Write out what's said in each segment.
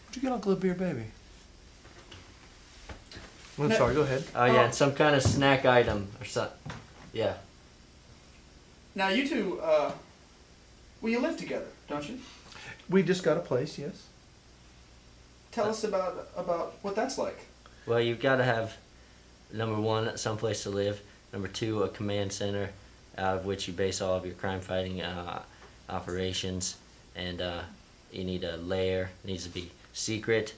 What'd you get Uncle a beer, baby? I'm sorry, go ahead. Oh yeah, some kind of snack item or something. Yeah. Now you two, well, you live together, don't you? We just got a place, yes. Tell us about what that's like. Well, you've got to have, number one, someplace to live. Number two, a command center out of which you base all of your crime fighting operations. And you need a lair. It needs to be secret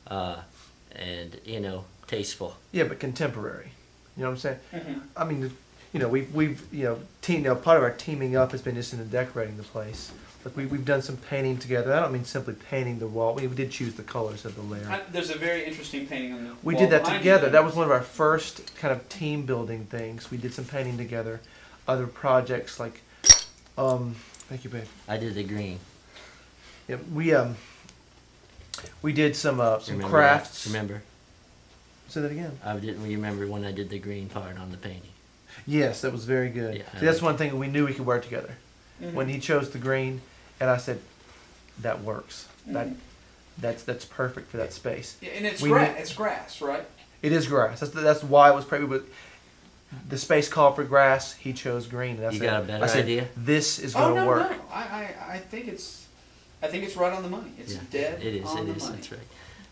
and, tasteful. Yeah, but contemporary. You know what I'm saying? Mm-hmm. I mean, we've part of our teaming up has been just in decorating the place. Like we've done some painting together. I don't mean simply painting the wall. We did choose the colors of the layer. There's a very interesting painting on the We wall did that behind together. you. That was one of our first kind of team building things. We did some painting together. Other projects like, thank you, babe. I did the green. Yeah, we did some Remember crafts. that? Remember? Say that again. You remember when I did the green part on the painting? Yes, that was very good. Yeah, See, that's one thing we knew we could work together. Mhm. When he chose the green, and I said, "That works. Mhm. That's perfect for that space." Yeah, and it's We grass. knew- It's grass, right? It is grass. That's why it was perfect. But the space called for grass. He chose green. And I You said, got a better I said, idea? This is Oh going to no, work. no. I think it's right on the money. It's Yeah, dead It is. on the It is. money. That's right.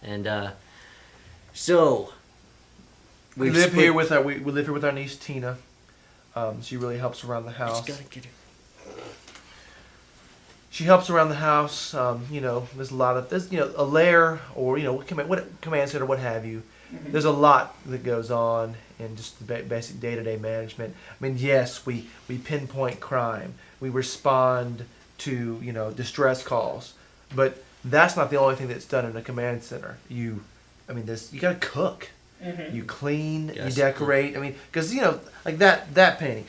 And so We we've live split- here with our we live here with our niece Tina. She really helps around the house. Just gotta get her. She helps around the house. There's a lot of a layer or what command center, what have you. Mhm. There's a lot that goes on in just the basic day-to-day management. I mean, yes, we pinpoint crime. We respond to distress calls, but that's not the only thing that's done in a command center. You got to cook. Mhm. You clean, Yes. you decorate. I mean, because like that painting,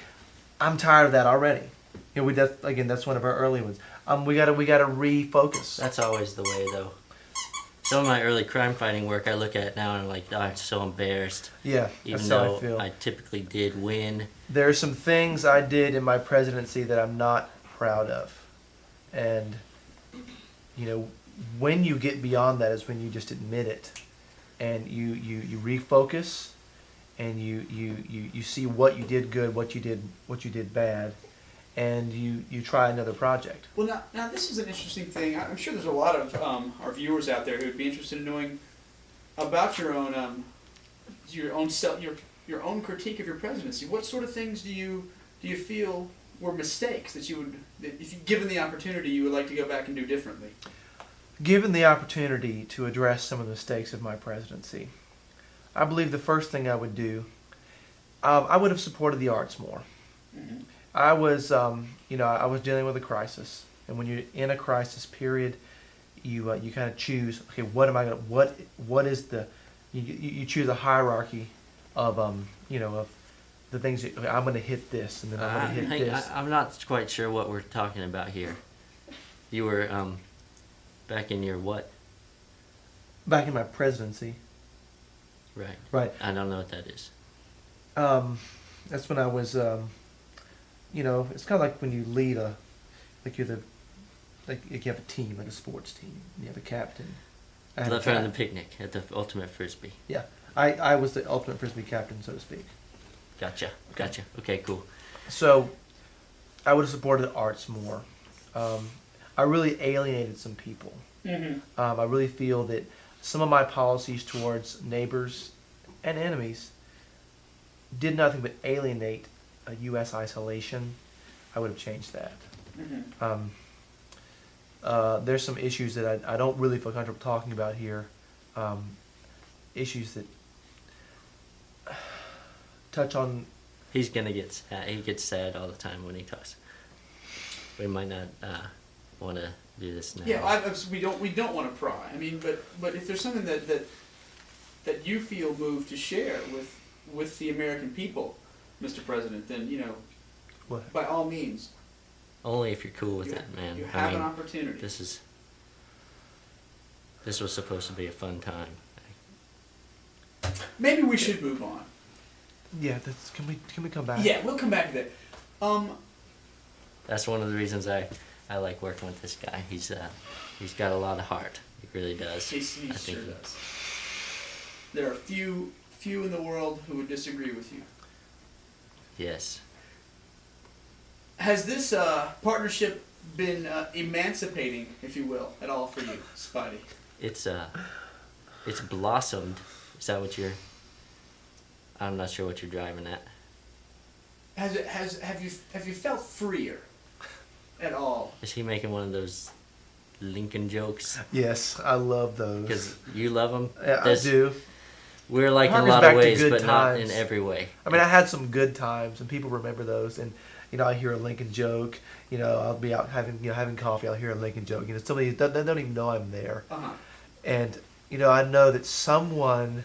I'm tired of that already. That's one of our early ones. We gotta refocus. That's always the way, though. Some of my early crime fighting work I look at now and I'm like, oh, I'm so embarrassed. Yeah, Even that's how though I feel. I typically did win. There are some things I did in my presidency that I'm not proud of, and when you get beyond that is when you just admit it, and you refocus, and you see what you did good, what you did bad, and you try another project. Well, now this is an interesting thing. I'm sure there's a lot of our viewers out there who would be interested in knowing about your own your own critique of your presidency. What sort of things do you feel were mistakes that if you given the opportunity, you would like to go back and do differently? Given the opportunity to address some of the mistakes of my presidency, I believe the first thing I would do, I would have supported the arts more. Mm-hmm. I was dealing with a crisis, and when you're in a crisis period, you kind of choose. Okay, what am I gonna? What is the? You choose a hierarchy of of the things that, okay, I'm gonna hit this, and then I'm gonna hit this. I'm not quite sure what we're talking about here. You were back in your what? Back in my presidency, Right. right? I don't know what that is. That's when I was. It's kind of like when you lead like you have a team, like a sports team. You have a captain. I had a Left around the cap- picnic at the ultimate frisbee. Yeah, I was the ultimate frisbee captain, so to speak. Gotcha. Okay, cool. So, I would have supported the arts more. I really alienated some people. Mm-hmm. I really feel that some of my policies towards neighbors and enemies did nothing but alienate a U.S. isolation. I would have changed that. Mm-hmm. There's some issues that I don't really feel comfortable talking about here. Issues that touch on. He's gonna get sad. He gets sad all the time when he talks. We might not want to do this now. Yeah, we don't want to pry. I mean, but if there's something that you feel moved to share with the American people, Mr. President, then What? by all means, Only if you're cool with it, man. you have an opportunity. This was supposed to be a fun time. Maybe we should move on. Yeah, can we come back? Yeah, we'll come back to that. That's one of the reasons I like working with this guy. He's got a lot of heart. He really does. He I sure think he- does. There are few in the world who would disagree with you. Yes. Has this partnership been emancipating, if you will, at all for you, Spidey? It's blossomed. Is that what you're? I'm not sure what you're driving at. Have you felt freer at all? Is he making one of those Lincoln jokes? Yes, I love those. Because you love them. Yeah, I do. We're like in a Harkens lot back of to ways, good but not in times. every way. I mean, I had some good times, and people remember those. And I hear a Lincoln joke. I'll be out having coffee. I'll hear a Lincoln joke. Somebody they don't even know I'm there. Uh-huh. And I know that someone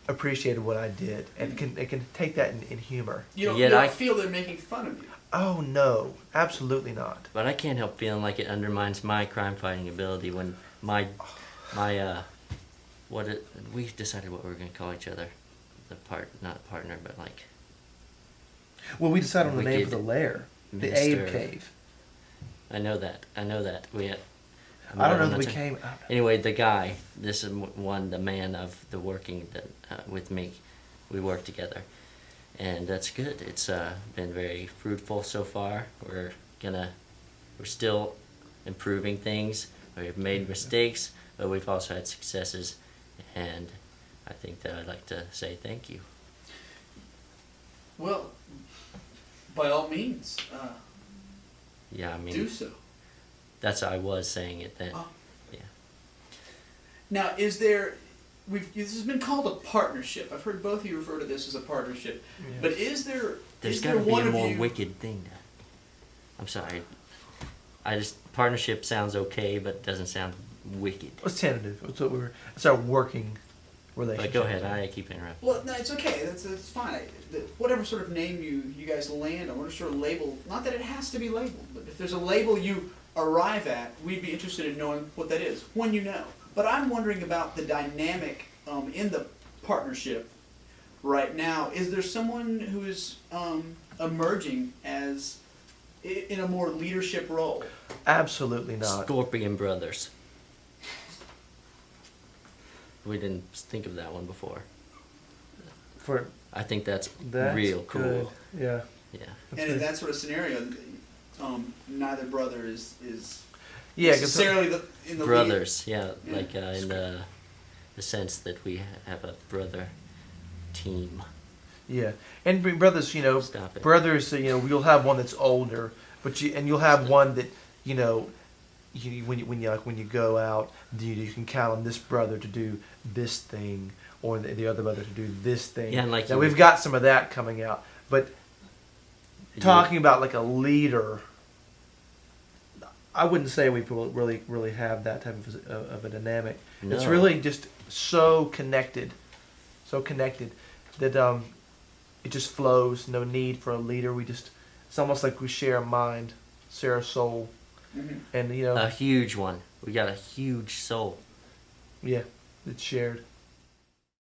appreciated what I did, and can take that in humor. You Yet don't I- feel they're making fun of you. Oh no, absolutely not. But I can't help feeling like it undermines my crime fighting ability when we decided what we were gonna call each other, not partner, but like Well, we decided on the name Wicked for the lair, the Mr. Abe Cave. I know that we had. I don't know I'm if not we saying- came. Anyway, the guy, this is the man of the working with me, we work together, and that's good. It's been very fruitful so far. We're still improving things. We've made mistakes, but we've also had successes, and I think that I'd like to say thank you. Well, by all means, Yeah, I mean, do so. that's how I was saying it then. Oh. Yeah. Now, this has been called a partnership. I've heard both of you refer to this as a partnership. Yeah. But is there There's is got there to be one a of more you? wicked thing. I'm sorry. Partnership sounds okay, but it doesn't sound wicked. It's tentative. It's our working But relationship. go ahead. I keep interrupting. Well, no, it's okay. That's fine. Whatever sort of name you guys land on, whatever sort of label. Not that it has to be labeled, but if there's a label you arrive at, we'd be interested in knowing what that is when you know. But I'm wondering about the dynamic in the partnership right now. Is there someone who is emerging as in a more leadership role? Absolutely not. Scorpion Brothers. We didn't think of that one before. For I think that's that's real cool. good. Yeah. Yeah. That's And in good. that sort of scenario, neither brother is Yeah, 'cause necessarily in the Brothers, yeah, Yeah. like in the sense that we have a brother team. yeah, and brothers, Stop it. brothers, you'll have one that's older, but you'll have one that when you go out, you can count on this brother to do this thing, or the other brother to do this thing. Yeah, and like now you- we've got some of that coming out, but talking about like a leader, I wouldn't say we really have that type of a dynamic. It's No. really just so connected that it just flows. No need for a leader. It's almost like we share a mind, share a soul, Mhm. and A huge one. We got a huge soul. yeah, it's shared.